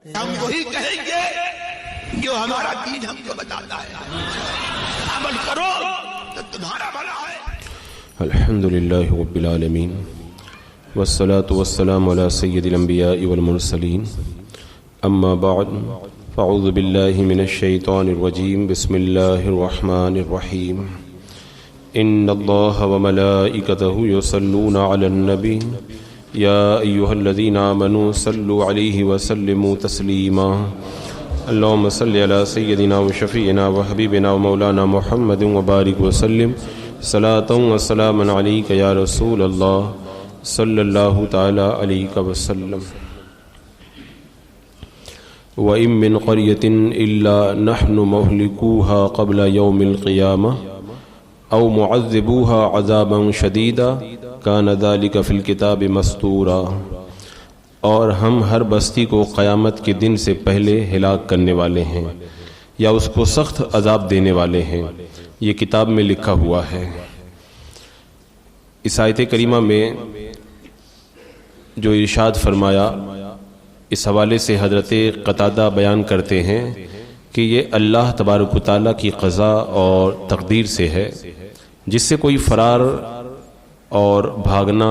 ہم وہی کہیں گے جو ہمارا دین ہم کو بتاتا ہے، عمل کرو تو تمہارا بھلا ہے۔ الحمدللہ رب العالمین والصلاة والسلام علی سید الانبیاء والمرسلین، اما بعد فاعوذ باللہ من الشیطان الرجیم، بسم اللہ الرحمن الرحیم۔ ان اللہ وملائکتہ یصلون علی النبی یا ایہا الذین آمنوا صلوا علیہ وسلموا تسلیما۔ اللہم صلی علی سیدنا وشفیعنا وحبیبنا ومولانا محمد وبارک وسلم صلاۃ و سلام علیک یا رسول اللہ صلی اللہ تعالی علیہ وسلم۔ وَإِن مِّن قَرْيَةٍ إِلَّا نَحْنُ مُهْلِكُوهَا قَبْلَ يَوْمِ الْقِيَامَةِ أَوْ مُعَذِّبُوهَا عَذَابًا شَدِيدًا كَانَ ذَلِكَ فِي الْكِتَابِ مَسْطُورًا۔ اور ہم ہر بستی کو قیامت کے دن سے پہلے ہلاک کرنے والے ہیں یا اس کو سخت عذاب دینے والے ہیں، یہ کتاب میں لکھا ہوا ہے۔ اس آیت کریمہ میں جو ارشاد فرمایا، اس حوالے سے حضرت قتادہ بیان کرتے ہیں کہ یہ اللہ تبارک و تعالیٰ کی قضا اور تقدیر سے ہے، جس سے کوئی فرار اور بھاگنا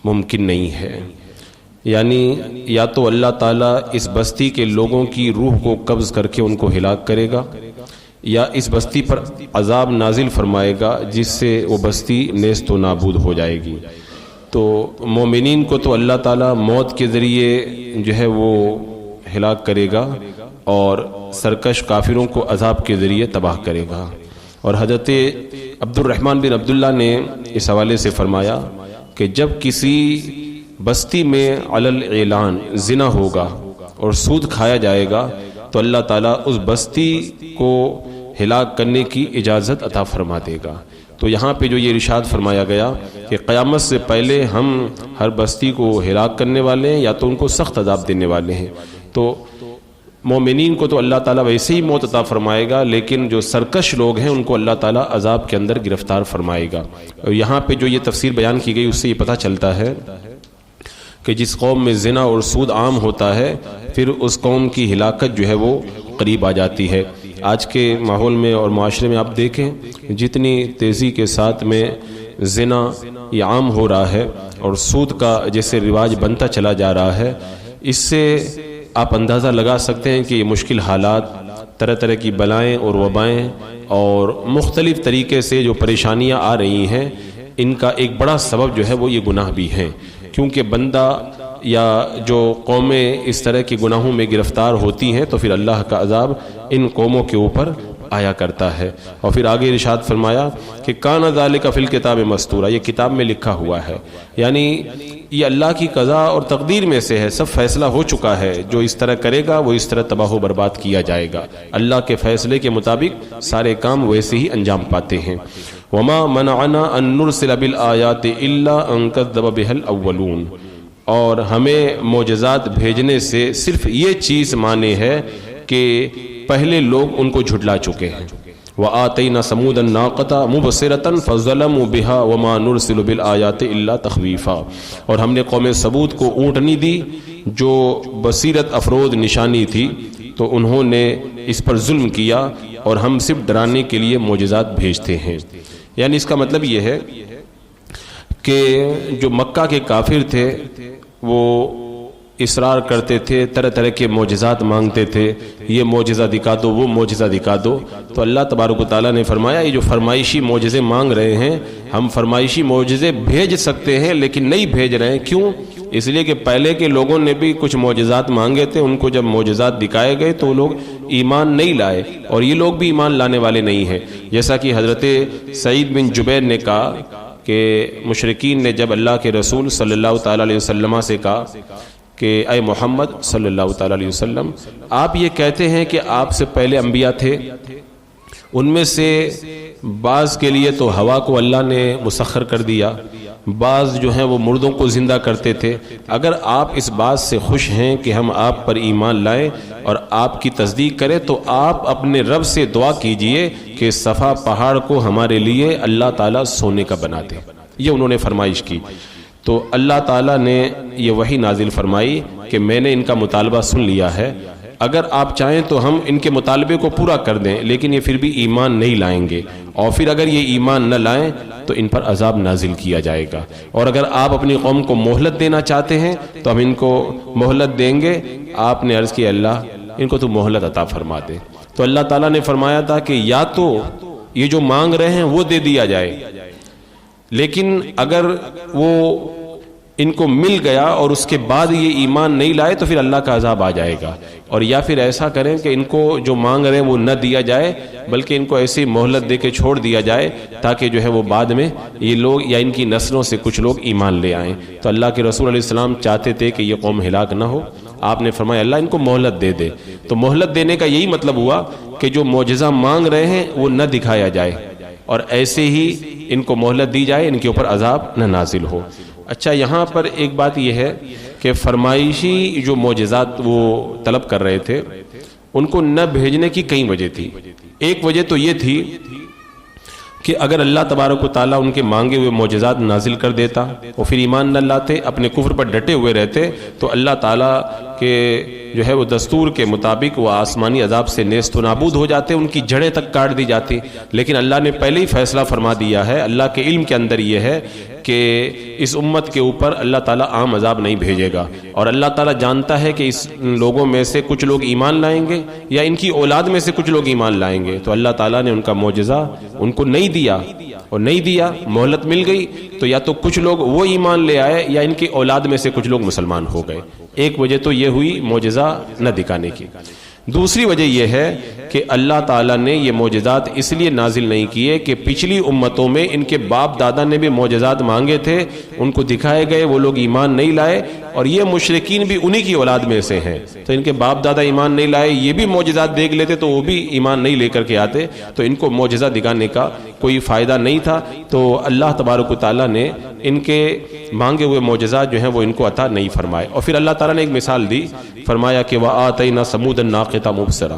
ممکن نہیں ہے۔ یعنی یا تو اللہ تعالیٰ اس بستی کے لوگوں کی روح کو قبض کر کے ان کو ہلاک کرے گا، یا اس بستی پر عذاب نازل فرمائے گا جس سے وہ بستی نیست و نابود ہو جائے گی۔ تو مومنین کو تو اللہ تعالیٰ موت کے ذریعے جو ہے وہ ہلاک کرے گا، اور سرکش کافروں کو عذاب کے ذریعے تباہ کرے گا۔ اور حضرت عبد الرحمن بن عبداللہ نے اس حوالے سے فرمایا کہ جب کسی بستی میں علی الاعلان زنا ہوگا اور سود کھایا جائے گا تو اللہ تعالیٰ اس بستی کو ہلاک کرنے کی اجازت عطا فرما دے گا۔ تو یہاں پہ جو یہ ارشاد فرمایا گیا کہ قیامت سے پہلے ہم ہر بستی کو ہلاک کرنے والے ہیں یا تو ان کو سخت عذاب دینے والے ہیں۔ تو مومنین کو تو اللہ تعالیٰ ویسے ہی موت عطا فرمائے گا، لیکن جو سرکش لوگ ہیں ان کو اللہ تعالیٰ عذاب کے اندر گرفتار فرمائے گا۔ اور یہاں پہ جو یہ تفسیر بیان کی گئی اس سے یہ پتہ چلتا ہے کہ جس قوم میں زنا اور سود عام ہوتا ہے، پھر اس قوم کی ہلاکت جو ہے وہ قریب آ جاتی ہے۔ آج کے ماحول میں اور معاشرے میں آپ دیکھیں جتنی تیزی کے ساتھ میں زنا یہ عام ہو رہا ہے اور سود کا جیسے رواج بنتا چلا جا رہا ہے، اس سے آپ اندازہ لگا سکتے ہیں کہ یہ مشکل حالات، طرح طرح کی بلائیں اور وبائیں اور مختلف طریقے سے جو پریشانیاں آ رہی ہیں، ان کا ایک بڑا سبب جو ہے وہ یہ گناہ بھی ہیں۔ کیونکہ بندہ یا جو قومیں اس طرح کے گناہوں میں گرفتار ہوتی ہیں تو پھر اللہ کا عذاب ان قوموں کے اوپر آیا کرتا ہے۔ اور پھر آگے ارشاد فرمایا کہ کان ذالک فی الکتاب مستورا، یہ کتاب میں لکھا ہوا ہے، یعنی یہ اللہ کی قضا اور تقدیر میں سے ہے، سب فیصلہ ہو چکا ہے، جو اس طرح کرے گا وہ اس طرح تباہ و برباد کیا جائے گا۔ اللہ کے فیصلے کے مطابق سارے کام ویسے ہی انجام پاتے ہیں۔ وما منعنا ان نرسل بالآیات الا ان کذب بها الاولون، اور ہمیں معجزات بھیجنے سے صرف یہ چیز مانے ہے کہ پہلے لوگ ان کو جھٹلا چکے ہیں۔ وآتینا ثمود الناقۃ مبصرۃ فظلموا بها وما نرسل بالآیات الا تخویفا، اور ہم نے قوم ثمود کو اونٹنی دی جو بصیرت افروز نشانی تھی، تو انہوں نے اس پر ظلم کیا اور ہم صرف ڈرانے کے لیے معجزات بھیجتے ہیں۔ یعنی اس کا مطلب یہ ہے کہ جو مکہ کے کافر تھے وہ اصرار کرتے تھے، طرح طرح کے معجزات مانگتے تھے، یہ معجزہ دکھا دو، وہ معجزہ دکھا دو۔ تو اللہ تبارک و تعالیٰ نے فرمایا یہ جو فرمائشی معجزے مانگ رہے ہیں، ہم فرمائشی معجزے بھیج سکتے ہیں لیکن نہیں بھیج رہے ہیں۔ کیوں؟ اس لیے کہ پہلے کے لوگوں نے بھی کچھ معجزات مانگے تھے، ان کو جب معجزات دکھائے گئے تو وہ لوگ ایمان نہیں لائے، اور یہ لوگ بھی ایمان لانے والے نہیں ہیں۔ جیسا کہ حضرت سعید بن جبیر نے کہا کہ مشرکین نے جب اللہ کے رسول صلی اللہ تعالیٰ علیہ وسلم سے کہا کہ اے محمد صلی اللہ تعالیٰ علیہ وسلم، آپ یہ کہتے ہیں کہ آپ سے پہلے انبیاء تھے، ان میں سے بعض کے لیے تو ہوا کو اللہ نے مسخر کر دیا، بعض جو ہیں وہ مردوں کو زندہ کرتے تھے۔ اگر آپ اس بات سے خوش ہیں کہ ہم آپ پر ایمان لائیں اور آپ کی تصدیق کریں تو آپ اپنے رب سے دعا کیجئے کہ صفا پہاڑ کو ہمارے لیے اللہ تعالیٰ سونے کا بنا دے۔ یہ انہوں نے فرمائش کی۔ تو اللہ تعالیٰ نے یہ وحی نازل فرمائی کہ میں نے ان کا مطالبہ سن لیا ہے، اگر آپ چاہیں تو ہم ان کے مطالبے کو پورا کر دیں، لیکن یہ پھر بھی ایمان نہیں لائیں گے، اور پھر اگر یہ ایمان نہ لائیں تو ان پر عذاب نازل کیا جائے گا، اور اگر آپ اپنی قوم کو مہلت دینا چاہتے ہیں تو ہم ان کو مہلت دیں گے۔ آپ نے عرض کیا اللہ ان کو تو مہلت عطا فرما دے۔ تو اللہ تعالیٰ نے فرمایا تھا کہ یا تو یہ جو مانگ رہے ہیں وہ دے دیا جائے، لیکن اگر وہ ان کو مل گیا اور اس کے بعد یہ ایمان نہیں لائے تو پھر اللہ کا عذاب آ جائے گا، اور یا پھر ایسا کریں کہ ان کو جو مانگ رہے ہیں وہ نہ دیا جائے، بلکہ ان کو ایسی مہلت دے کے چھوڑ دیا جائے تاکہ جو ہے وہ بعد میں یہ لوگ یا ان کی نسلوں سے کچھ لوگ ایمان لے آئیں۔ تو اللہ کے رسول علیہ السلام چاہتے تھے کہ یہ قوم ہلاک نہ ہو، آپ نے فرمایا اللہ ان کو مہلت دے دے۔ تو مہلت دینے کا یہی مطلب ہوا کہ جو معجزہ مانگ رہے ہیں وہ نہ دکھایا جائے، اور ایسے ہی ان کو مہلت دی جائے، ان کے اوپر عذاب نہ نازل ہو۔ اچھا، یہاں پر ایک بات یہ ہے کہ فرمائشی جو معجزات وہ طلب کر رہے تھے ان کو نہ بھیجنے کی کئی وجہ تھی۔ ایک وجہ تو یہ تھی کہ اگر اللہ تبارک و تعالیٰ ان کے مانگے ہوئے معجزات نازل کر دیتا اور پھر ایمان نہ لاتے، اپنے کفر پر ڈٹے ہوئے رہتے، تو اللہ تعالیٰ کے جو ہے وہ دستور کے مطابق وہ آسمانی عذاب سے نیست و نابود ہو جاتے، ان کی جڑیں تک کاٹ دی جاتی۔ لیکن اللہ نے پہلے ہی فیصلہ فرما دیا ہے، اللہ کے علم کے اندر یہ ہے کہ اس امت کے اوپر اللہ تعالیٰ عام عذاب نہیں بھیجے گا، اور اللہ تعالیٰ جانتا ہے کہ اس لوگوں میں سے کچھ لوگ ایمان لائیں گے یا ان کی اولاد میں سے کچھ لوگ ایمان لائیں گے۔ تو اللہ تعالیٰ نے ان کا معجزہ ان کو نہیں دیا، اور نہیں دیا، مہلت مل گئی تو یا تو کچھ لوگ وہ ایمان لے آئے یا ان کی اولاد میں سے کچھ لوگ مسلمان ہو گئے۔ ایک وجہ تو یہ ہوئی معجزہ نہ دکھانے کی۔ دوسری وجہ یہ ہے کہ اللہ تعالیٰ نے یہ معجزات اس لیے نازل نہیں کیے کہ پچھلی امتوں میں ان کے باپ دادا نے بھی معجزات مانگے تھے، ان کو دکھائے گئے، وہ لوگ ایمان نہیں لائے، اور یہ مشرکین بھی انہی کی اولاد میں سے ہیں، تو ان کے باپ دادا ایمان نہیں لائے، یہ بھی معجزات دیکھ لیتے تو وہ بھی ایمان نہیں لے کر کے آتے، تو ان کو معجزہ دکھانے کا کوئی فائدہ نہیں تھا۔ تو اللہ تبارک و تعالیٰ نے ان کے مانگے ہوئے معجزات جو ہیں وہ ان کو عطا نہیں فرمائے۔ اور پھر اللہ تعالیٰ نے ایک مثال دی، فرمایا کہ وَآتَيْنَا ثَمُودَ النَّاقَةَ مُبْصِرَةً،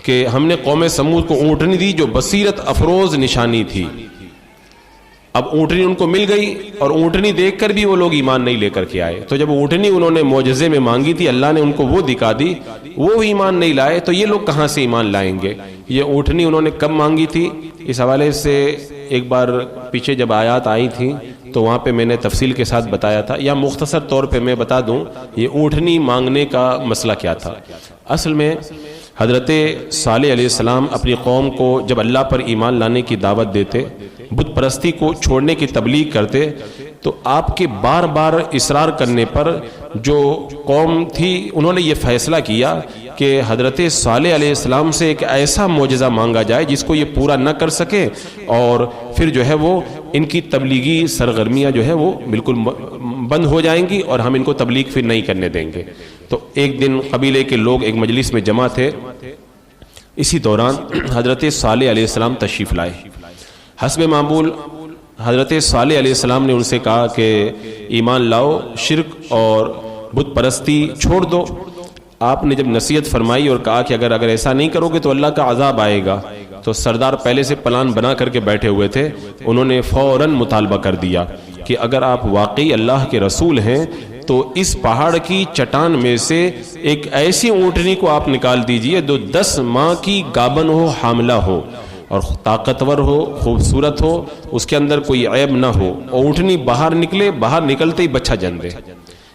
کہ ہم نے قوم سمود کو اونٹنی دی جو بصیرت افروز نشانی تھی۔ اب اونٹنی ان کو مل گئی اور اونٹنی دیکھ کر بھی وہ لوگ ایمان نہیں لے کر کے آئے، تو جب اونٹنی انہوں نے معجزے میں مانگی تھی، اللہ نے ان کو وہ دکھا دی، وہ ایمان نہیں لائے، تو یہ لوگ کہاں سے ایمان لائیں گے؟ یہ اونٹنی انہوں نے کب مانگی تھی؟ اس حوالے سے ایک بار پیچھے جب آیات آئی تھیں تو وہاں پہ میں نے تفصیل کے ساتھ بتایا تھا، یا مختصر طور پہ میں بتا دوں یہ اونٹنی مانگنے کا مسئلہ کیا تھا۔ اصل میں حضرت صالح علیہ السلام اپنی قوم کو جب اللہ پر ایمان لانے کی دعوت دیتے، بت پرستی کو چھوڑنے کی تبلیغ کرتے، تو آپ کے بار بار اصرار کرنے پر جو قوم تھی انہوں نے یہ فیصلہ کیا کہ حضرت صالح علیہ السلام سے ایک ایسا معجزہ مانگا جائے جس کو یہ پورا نہ کر سکے، اور پھر جو ہے وہ ان کی تبلیغی سرگرمیاں جو ہے وہ بالکل بند ہو جائیں گی اور ہم ان کو تبلیغ پھر نہیں کرنے دیں گے۔ تو ایک دن قبیلے کے لوگ ایک مجلس میں جمع تھے، اسی دوران حضرت صالح علیہ السلام تشریف لائے۔ حسب معمول حضرت صالح علیہ السلام نے ان سے کہا کہ ایمان لاؤ، شرک اور بت پرستی چھوڑ دو۔ آپ نے جب نصیحت فرمائی اور کہا کہ اگر ایسا نہیں کرو گے تو اللہ کا عذاب آئے گا، تو سردار پہلے سے پلان بنا کر کے بیٹھے ہوئے تھے، انہوں نے فوراً مطالبہ کر دیا کہ اگر آپ واقعی اللہ کے رسول ہیں تو اس پہاڑ کی چٹان میں سے ایک ایسی اونٹنی کو آپ نکال دیجئے جو 10 ماہ کی گابن ہو، حاملہ ہو، اور طاقتور ہو، خوبصورت ہو، اس کے اندر کوئی عیب نہ ہو، اور اونٹنی باہر نکلے، باہر نکلتے ہی بچہ جن دے۔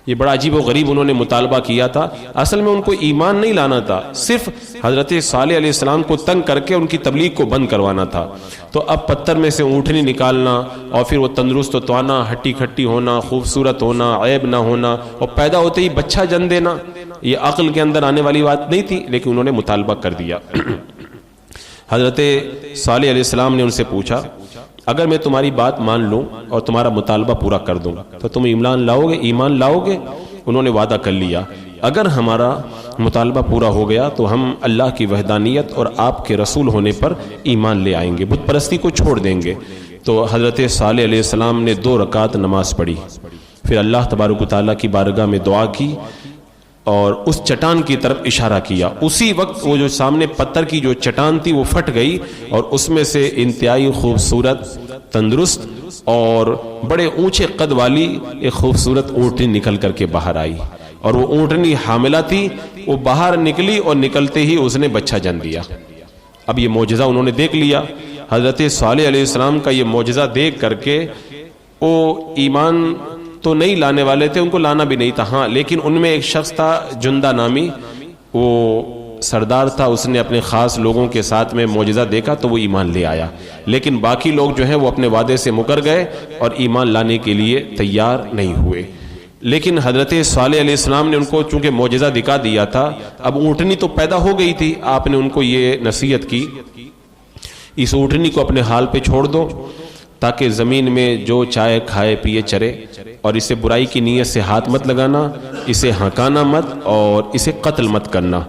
یہ بڑا عجیب و غریب انہوں نے مطالبہ کیا تھا۔ اصل میں ان کو ایمان نہیں لانا تھا، صرف حضرت صالح علیہ السلام کو تنگ کر کے ان کی تبلیغ کو بند کروانا تھا۔ تو اب پتھر میں سے اونٹنی نکالنا اور پھر وہ تندرست و توانا، ہٹی کھٹی ہونا، خوبصورت ہونا، عیب نہ ہونا، اور پیدا ہوتے ہی بچہ جن دینا، یہ عقل کے اندر آنے والی بات نہیں تھی، لیکن انہوں نے مطالبہ کر دیا۔ حضرت صالح علیہ السلام نے ان سے پوچھا اگر میں تمہاری بات مان لوں اور تمہارا مطالبہ پورا کر دوں تو تم ایمان لاؤ گے؟ انہوں نے وعدہ کر لیا اگر ہمارا مطالبہ پورا ہو گیا تو ہم اللہ کی وحدانیت اور آپ کے رسول ہونے پر ایمان لے آئیں گے، بت پرستی کو چھوڑ دیں گے۔ تو حضرت صالح علیہ السلام نے 2 رکعت نماز پڑھی، پھر اللہ تبارک و تعالیٰ کی بارگاہ میں دعا کی اور اس چٹان کی طرف اشارہ کیا۔ اسی وقت وہ جو سامنے پتھر کی جو چٹان تھی وہ پھٹ گئی اور اس میں سے انتہائی خوبصورت تندرست اور بڑے اونچے قد والی ایک خوبصورت اونٹنی نکل کر کے باہر آئی، اور وہ اونٹنی حاملہ تھی. وہ باہر نکلی اور نکلتے ہی اس نے بچہ جن دیا. اب یہ معجزہ انہوں نے دیکھ لیا. حضرت صالح علیہ السلام کا یہ معجزہ دیکھ کر کے وہ ایمان تو نہیں لانے والے تھے، ان کو لانا بھی نہیں تھا. ہاں، لیکن ان میں ایک شخص تھا جندہ نامی، وہ سردار تھا، اس نے اپنے خاص لوگوں کے ساتھ میں معجزہ دیکھا تو وہ ایمان لے آیا. لیکن باقی لوگ جو ہیں وہ اپنے وعدے سے مکر گئے اور ایمان لانے کے لیے تیار نہیں ہوئے. لیکن حضرت صالح علیہ السلام نے ان کو چونکہ معجزہ دکھا دیا تھا، اب اونٹنی تو پیدا ہو گئی تھی. آپ نے ان کو یہ نصیحت کی، اس اونٹنی کو اپنے حال پہ چھوڑ دو تاکہ زمین میں جو چائے کھائے پیے چرے، اور اسے برائی کی نیت سے ہاتھ مت لگانا، اسے ہنکانا مت اور اسے قتل مت کرنا.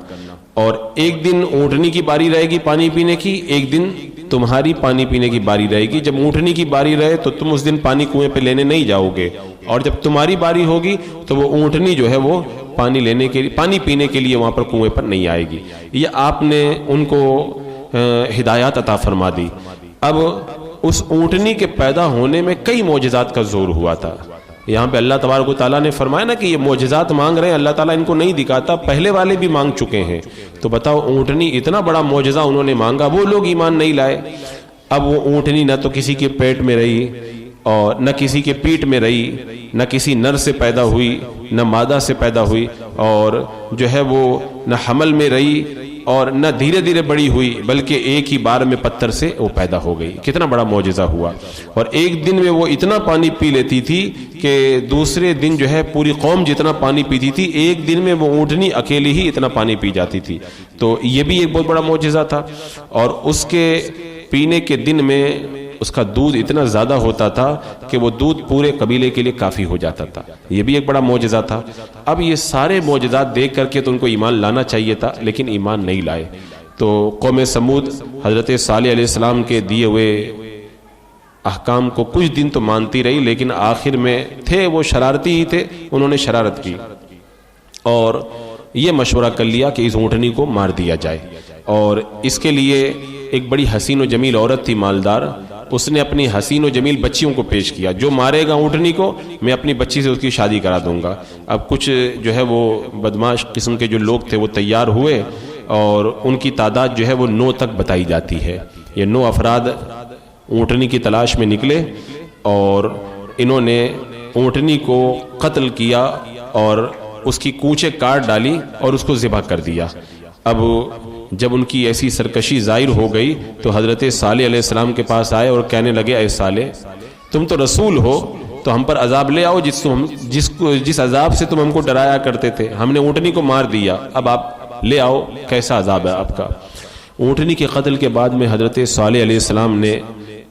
اور ایک دن اونٹنی کی باری رہے گی پانی پینے کی، ایک دن تمہاری پانی پینے کی باری رہے گی. جب اونٹنی کی باری رہے تو تم اس دن پانی کنویں پہ لینے نہیں جاؤ گے، اور جب تمہاری باری ہوگی تو وہ اونٹنی جو ہے وہ پانی پینے کے لیے وہاں پر کنویں پر نہیں آئے گی. یہ آپ نے ان کو ہدایات عطا فرما دی. اب اس اونٹنی کے پیدا ہونے میں کئی معجزات کا زور ہوا تھا. یہاں پہ اللہ تبارک و تعالیٰ نے فرمایا نا کہ یہ معجزات مانگ رہے ہیں، اللہ تعالیٰ ان کو نہیں دکھاتا، پہلے والے بھی مانگ چکے ہیں. تو بتاؤ، اونٹنی اتنا بڑا معجزہ انہوں نے مانگا، وہ لوگ ایمان نہیں لائے. اب وہ اونٹنی نہ تو کسی کے پیٹ میں رہی اور نہ کسی کے پیٹ میں رہی، نہ کسی نر سے پیدا ہوئی نہ مادہ سے پیدا ہوئی، اور جو ہے وہ نہ حمل میں رہی اور نہ دھیرے دھیرے بڑی ہوئی، بلکہ ایک ہی بار میں پتھر سے وہ پیدا ہو گئی. کتنا بڑا معجزہ ہوا. اور ایک دن میں وہ اتنا پانی پی لیتی تھی کہ دوسرے دن جو ہے پوری قوم جتنا پانی پیتی تھی، ایک دن میں وہ اونٹنی اکیلی ہی اتنا پانی پی جاتی تھی. تو یہ بھی ایک بہت بڑا معجزہ تھا. اور اس کے پینے کے دن میں اس کا دودھ اتنا زیادہ ہوتا تھا کہ وہ دودھ پورے قبیلے کے لیے کافی ہو جاتا تھا. یہ بھی ایک بڑا معجزہ تھا. اب یہ سارے معجزات دیکھ کر کے تو ان کو ایمان لانا چاہیے تھا، لیکن ایمان نہیں لائے. تو قوم سمود حضرت صالح علیہ السلام کے دیے ہوئے احکام کو کچھ دن تو مانتی رہی، لیکن آخر میں تھے وہ شرارتی ہی تھے، انہوں نے شرارت کی اور یہ مشورہ کر لیا کہ اس اونٹنی کو مار دیا جائے. اور اس کے لیے ایک بڑی حسین و جمیل عورت تھی مالدار، اس نے اپنی حسین و جمیل بچیوں کو پیش کیا، جو مارے گا اونٹنی کو میں اپنی بچی سے اس کی شادی کرا دوں گا. اب کچھ جو ہے وہ بدماش قسم کے جو لوگ تھے وہ تیار ہوئے، اور ان کی تعداد جو ہے وہ 9 تک بتائی جاتی ہے. یہ 9 افراد اونٹنی کی تلاش میں نکلے اور انہوں نے اونٹنی کو قتل کیا اور اس کی کونچیں کاٹ ڈالی اور اس کو ذبح کر دیا. اب جب ان کی ایسی سرکشی ظاہر ہو گئی تو حضرت صالح علیہ السلام کے پاس آئے اور کہنے لگے، اے صالح، تم تو رسول ہو تو ہم پر عذاب لے آؤ جس عذاب سے تم ہم کو ڈرایا کرتے تھے. ہم نے اونٹنی کو مار دیا، اب آپ لے آؤ، کیسا عذاب ہے آپ کا. اونٹنی کے قتل کے بعد میں حضرت صالح علیہ السلام نے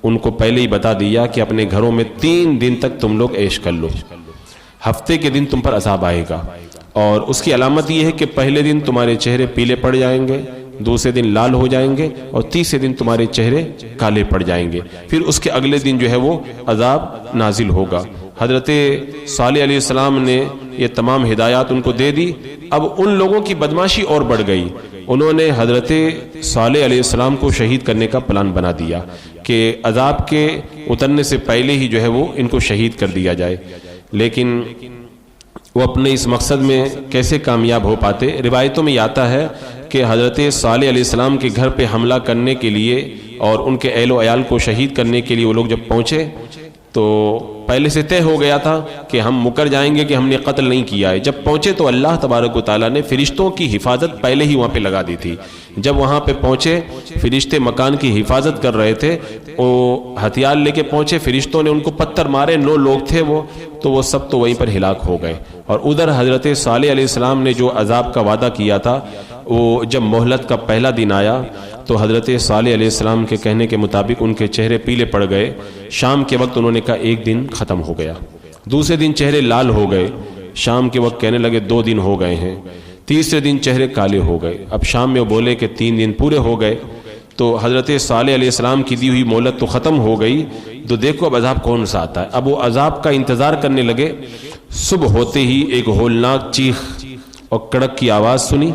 ان کو پہلے ہی بتا دیا کہ اپنے گھروں میں 3 دن تک تم لوگ عیش کر لو، ہفتے کے دن تم پر عذاب آئے گا. اور اس کی علامت یہ ہے کہ پہلے دن تمہارے چہرے پیلے پڑ جائیں گے، دوسرے دن لال ہو جائیں گے، اور تیسرے دن تمہارے چہرے کالے پڑ جائیں گے. پھر اس کے اگلے دن جو ہے وہ عذاب نازل ہوگا. حضرت صالح علیہ السلام نے یہ تمام ہدایات ان کو دے دی. اب ان لوگوں کی بدماشی اور بڑھ گئی. انہوں نے حضرت صالح علیہ السلام کو شہید کرنے کا پلان بنا دیا کہ عذاب کے اترنے سے پہلے ہی جو ہے وہ ان کو شہید کر دیا جائے. لیکن وہ اپنے اس مقصد میں کیسے کامیاب ہو پاتے؟ روایتوں میں یہ آتا ہے کہ حضرت صالح علیہ السلام کے گھر پہ حملہ کرنے کے لیے اور ان کے اہل و عیال کو شہید کرنے کے لیے وہ لوگ جب پہنچے تو پہلے سے طے ہو گیا تھا کہ ہم مکر جائیں گے کہ ہم نے قتل نہیں کیا ہے. جب پہنچے تو اللہ تبارک و تعالیٰ نے فرشتوں کی حفاظت پہلے ہی وہاں پہ لگا دی تھی. جب وہاں پہ پہنچے فرشتے مکان کی حفاظت کر رہے تھے، وہ ہتھیار لے کے پہنچے، فرشتوں نے ان کو پتھر مارے. 9 لوگ تھے وہ سب تو وہیں پر ہلاک ہو گئے. اور ادھر حضرت صالح علیہ السلام نے جو عذاب کا وعدہ کیا تھا، وہ جب مہلت کا پہلا دن آیا تو حضرت صالح علیہ السلام کے کہنے کے مطابق ان کے چہرے پیلے پڑ گئے. شام کے وقت انہوں نے کہا 1 دن ختم ہو گیا. دوسرے دن چہرے لال ہو گئے. شام کے وقت کہنے لگے 2 دن ہو گئے ہیں. تیسرے دن چہرے کالے ہو گئے. اب شام میں وہ بولے کہ 3 دن پورے ہو گئے. تو حضرت صالح علیہ السلام کی دی ہوئی مہلت تو ختم ہو گئی. تو دیکھو اب عذاب کون سا آتا ہے. اب وہ عذاب کا انتظار کرنے لگے. صبح ہوتے ہی ایک ہولناک چیخ اور کڑک کی آواز سنی.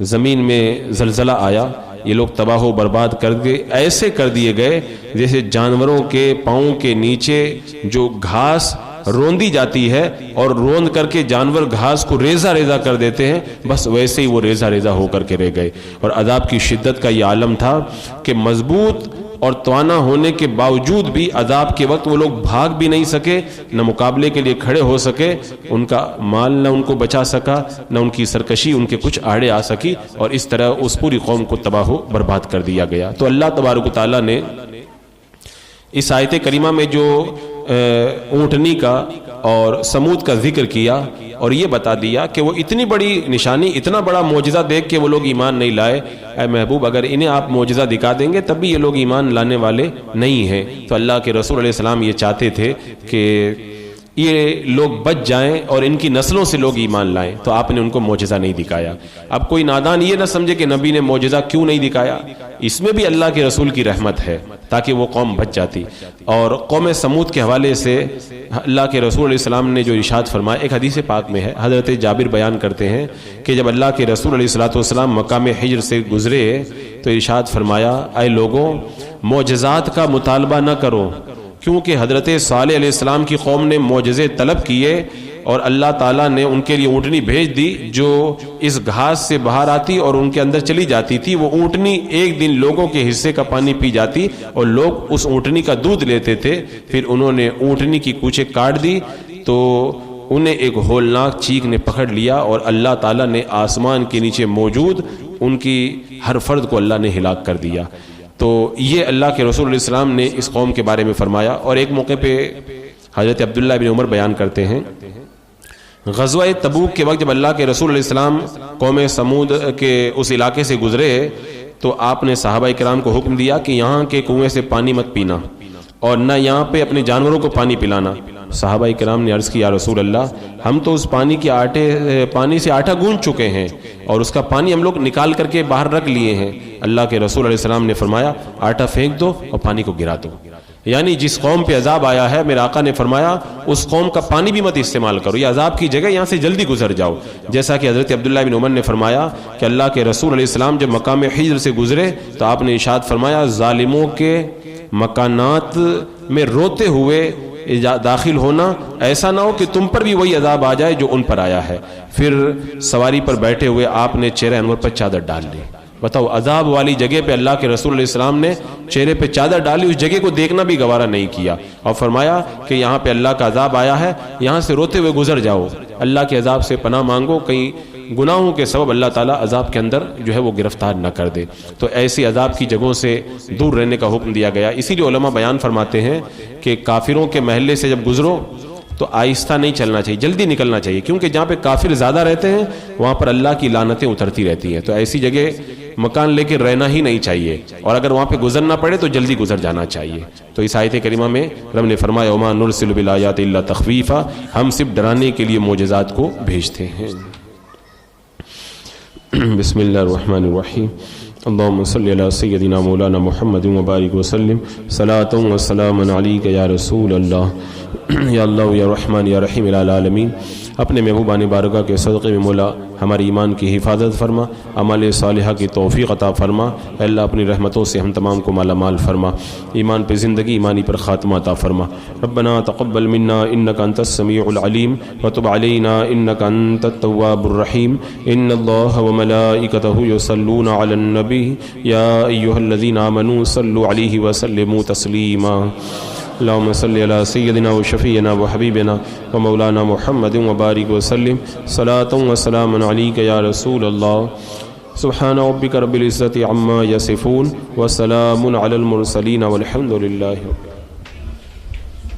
زمین میں زلزلہ آیا. یہ لوگ تباہ و برباد کر گئے، ایسے کر دیے گئے جیسے جانوروں کے پاؤں کے نیچے جو گھاس روندی جاتی ہے اور روند کر کے جانور گھاس کو ریزہ ریزہ کر دیتے ہیں، بس ویسے ہی وہ ریزہ ریزہ ہو کر کے رہ گئے۔ اور عذاب کی شدت کا یہ عالم تھا کہ مضبوط اور توانا ہونے کے باوجود بھی عذاب کے وقت وہ لوگ بھاگ بھی نہیں سکے، نہ مقابلے کے لیے کھڑے ہو سکے، ان کا مال نہ ان کو بچا سکا، نہ ان کی سرکشی ان کے کچھ آڑے آ سکی، اور اس طرح اس پوری قوم کو تباہ و برباد کر دیا گیا۔ تو اللہ تبارک و تعالیٰ نے اس آیت کریمہ میں جو اونٹنی کا اور سمود کا ذکر کیا اور یہ بتا دیا کہ وہ اتنی بڑی نشانی، اتنا بڑا معجزہ دیکھ کے وہ لوگ ایمان نہیں لائے، اے محبوب اگر انہیں آپ معجزہ دکھا دیں گے تب بھی یہ لوگ ایمان لانے والے نہیں ہیں۔ تو اللہ کے رسول علیہ السلام یہ چاہتے تھے کہ یہ لوگ بچ جائیں اور ان کی نسلوں سے لوگ ایمان لائیں، تو آپ نے ان کو معجزہ نہیں دکھایا۔ اب کوئی نادان یہ نہ سمجھے کہ نبی نے معجزہ کیوں نہیں دکھایا، اس میں بھی اللہ کے رسول کی رحمت ہے تاکہ وہ قوم بچ جاتی۔ اور قوم سمود کے حوالے سے اللہ کے رسول علیہ السلام نے جو ارشاد فرمایا، ایک حدیث پاک میں ہے، حضرت جابر بیان کرتے ہیں کہ جب اللہ کے رسول علیہ السلام مقام حجر سے گزرے تو ارشاد فرمایا، اے لوگوں معجزات کا مطالبہ نہ کرو، کیونکہ حضرت صالح علیہ السلام کی قوم نے معجزے طلب کیے اور اللہ تعالیٰ نے ان کے لیے اونٹنی بھیج دی جو اس گھاس سے باہر آتی اور ان کے اندر چلی جاتی تھی۔ وہ اونٹنی ایک دن لوگوں کے حصے کا پانی پی جاتی اور لوگ اس اونٹنی کا دودھ لیتے تھے۔ پھر انہوں نے اونٹنی کی کوچیں کاٹ دی تو انہیں ایک ہولناک چیخ نے پکڑ لیا اور اللہ تعالیٰ نے آسمان کے نیچے موجود ان کی ہر فرد کو اللہ نے ہلاک کر دیا۔ تو یہ اللہ کے رسول علیہ السلام نے اس قوم کے بارے میں فرمایا۔ اور ایک موقع پہ حضرت عبداللہ بن عمر بیان کرتے ہیں، غزوہ تبوک کے وقت جب اللہ کے رسول علیہ السلام قوم سمود کے اس علاقے سے گزرے تو آپ نے صحابہ کرام کو حکم دیا کہ یہاں کے کنویں سے پانی مت پینا اور نہ یہاں پہ اپنے جانوروں کو پانی پلانا۔ صحابہ کرام نے عرض کی، یا رسول اللہ، ہم تو اس پانی سے آٹا گوندھ چکے ہیں اور اس کا پانی ہم لوگ نکال کر کے باہر رکھ لیے ہیں۔ اللہ کے رسول علیہ السلام نے فرمایا، آٹا پھینک دو اور پانی کو گرا دو۔ یعنی جس قوم پہ عذاب آیا ہے، میرے آقا نے فرمایا اس قوم کا پانی بھی مت استعمال کرو، یہ عذاب کی جگہ، یہاں سے جلدی گزر جاؤ۔ جیسا کہ حضرت عبداللہ بن عمر نے فرمایا کہ اللہ کے رسول علیہ السلام جب مقام حجر سے گزرے تو آپ نے ارشاد فرمایا، ظالموں کے مکانات میں روتے ہوئے داخل ہونا، ایسا نہ ہو کہ تم پر بھی وہی عذاب آ جائے جو ان پر آیا ہے۔ پھر سواری پر بیٹھے ہوئے آپ نے چہرہ انور پر چادر ڈال لی۔ بتاؤ، عذاب والی جگہ پہ اللہ کے رسول علیہ السلام نے چہرے پہ چادر ڈالی، اس جگہ کو دیکھنا بھی گوارا نہیں کیا، اور فرمایا کہ یہاں پہ اللہ کا عذاب آیا ہے، یہاں سے روتے ہوئے گزر جاؤ، اللہ کے عذاب سے پناہ مانگو، کہیں گناہوں کے سبب اللہ تعالیٰ عذاب کے اندر جو ہے وہ گرفتار نہ کر دے۔ تو ایسی عذاب کی جگہوں سے دور رہنے کا حکم دیا گیا۔ اسی لیے علماء بیان فرماتے ہیں کہ کافروں کے محلے سے جب گزرو تو آہستہ نہیں چلنا چاہیے، جلدی نکلنا چاہیے، کیونکہ جہاں پہ کافر زیادہ رہتے ہیں وہاں پر اللہ کی لعنتیں اترتی رہتی ہیں۔ تو ایسی جگہ مکان لے کے رہنا ہی نہیں چاہیے، اور اگر وہاں پہ گزرنا پڑے تو جلدی گزر جانا چاہیے۔ تو اس آیت کریمہ میں رب نے فرمایا، وما نرسل بالآیات الا تخویفا، ہم صرف ڈرانے کے لیے معجزات کو بھیجتے ہیں۔ بسم اللہ الرحمن الرحیم، اللہم صلی علی سیدنا مولانا محمد وبارک وسلم، صلاۃ و سلام علیک یا رسول اللہ، یا اللہ یا رحمان یا رحیم العالمین۔ اپنے محبوبان بارگاہ کے صدقے میں مولا ہمارے ایمان کی حفاظت فرما، اعمال صالحہ کی توفیق عطا فرما، اے اللہ اپنی رحمتوں سے ہم تمام کو مالا مال فرما، ایمان پہ زندگی، ایمانی پر خاتمہ عطا فرما۔ ربنا تقبل منا انک انت السمیع العلیم وتب علینا انک انت التواب الرحیم۔ ان اللہ وملائکتہ یصلون علی النبی یا ایھا الذین آمنوا صلوا علیہ وسلموا تسلیما۔ اللہم صلی علی سیدنا و شفیعنا و حبیبنا و مولانا محمد وبارک وسلم، صلاۃ و سلام علیک یا رسول اللہ۔ سبحان ربک رب العزۃ عما یصفون وسلام علی المرسلین والحمد للہ۔